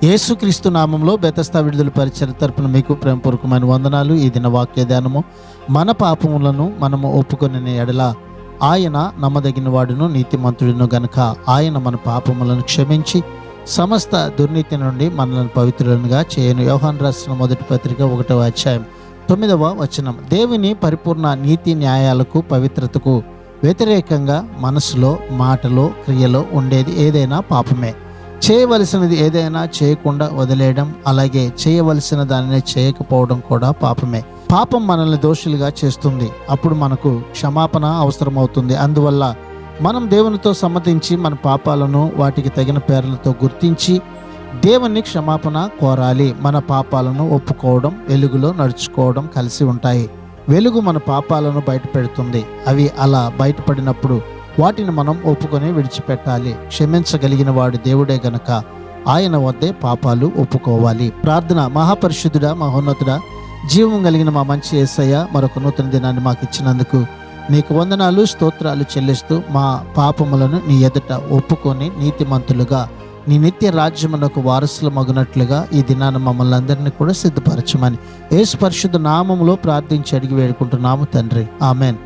యేసుక్రీస్తు నామంలో బెతస్తా విడుదల పరిచయ తరపున మీకు ప్రేమపూర్వకమైన వందనాలు. ఈ దిన వాక్య ధ్యానము, మన పాపములను మనము ఒప్పుకొనిన ఎడల ఆయన నమ్మదగిన వాడును నీతిమంతుడును గనుక ఆయన మన పాపములను క్షమించి సమస్త దుర్నీతి నుండి మనల్ని పవిత్రులుగా చేయను. యోహాను రాసిన మొదటి పత్రిక 1వ అధ్యాయం 9వ వచనం. దేవుని పరిపూర్ణ నీతి న్యాయాలకు పవిత్రతకు వ్యతిరేకంగా మనసులో, మాటలో, క్రియలో ఉండేది ఏదైనా పాపమే. చేయవలసినది ఏదైనా చేయకుండా వదిలేయడం, అలాగే చేయవలసిన దానిని చేయకపోవడం కూడా పాపమే. పాపం మనల్ని దోషులుగా చేస్తుంది. అప్పుడు మనకు క్షమాపణ అవసరమవుతుంది. అందువల్ల మనం దేవునితో సమ్మతించి మన పాపాలను వాటికి తగిన పేర్లతో గుర్తించి దేవుని క్షమాపణ కోరాలి. మన పాపాలను ఒప్పుకోవడం, వెలుగులో నడుచుకోవడం కలిసి ఉంటాయి. వెలుగు మన పాపాలను బయట పెడుతుంది. అవి అలా బయటపడినప్పుడు వాటిని మనం ఒప్పుకొని విడిచిపెట్టాలి. క్షమించగలిగిన వాడు దేవుడే గనక ఆయన వద్దే పాపాలు ఒప్పుకోవాలి. ప్రార్థన. మహాపరిశుద్ధుడా, మహోన్నతుడా, జీవం కలిగిన మా మంచి యేసయ్య, మరొక నూతన దినాన్ని మాకు ఇచ్చినందుకు నీకు వందనాలు, స్తోత్రాలు చెల్లిస్తూ మా పాపములను నీ ఎదుట ఒప్పుకొని నీతిమంతులుగా నీ నిత్య రాజ్యమునకు వారసులు మగునట్లుగా ఈ దినాన్ని మమ్మల్ని అందరినీ కూడా సిద్ధపరచమని యేసు పరిశుద్ధ నామములో ప్రార్థించి అడిగి వేడుకుంటున్నాము తండ్రి. ఆమెన్.